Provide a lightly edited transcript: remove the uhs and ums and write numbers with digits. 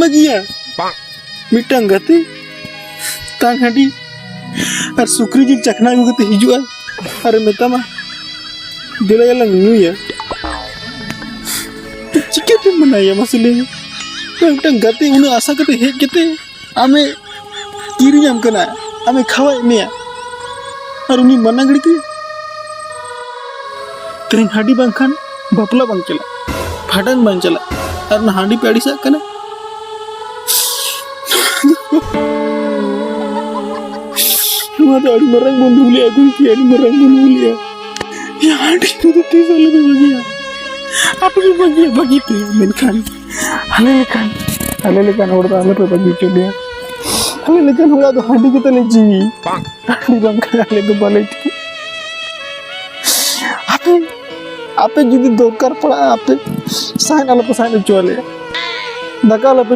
emagia mitang gati tang hadi ar sukri jil cakna gu gati hijua ar metama dila yalang nu ya चिके पे मनाया मसले mitang gati unu asa kate hej kate ame kiri jam kana ame khawai meya ar uni mana gadi ke tering hadi bangkhan bapla bang chala phadan bang chala ar na hadi pe adisa kana nuwa to adi marang bondhu liya aku ki adi marang bondhu liya ya hadi to tisa lebe bagiya apa ki bagiya bagi tu menkan hale lekan hor da hale pe bagi cholia hale lekan hora to hadi kita le jiwi hadi bangkhan hale ko balai आपे जुदी दरकार पड़ा आपे sign आला पे sign चले दका आला पे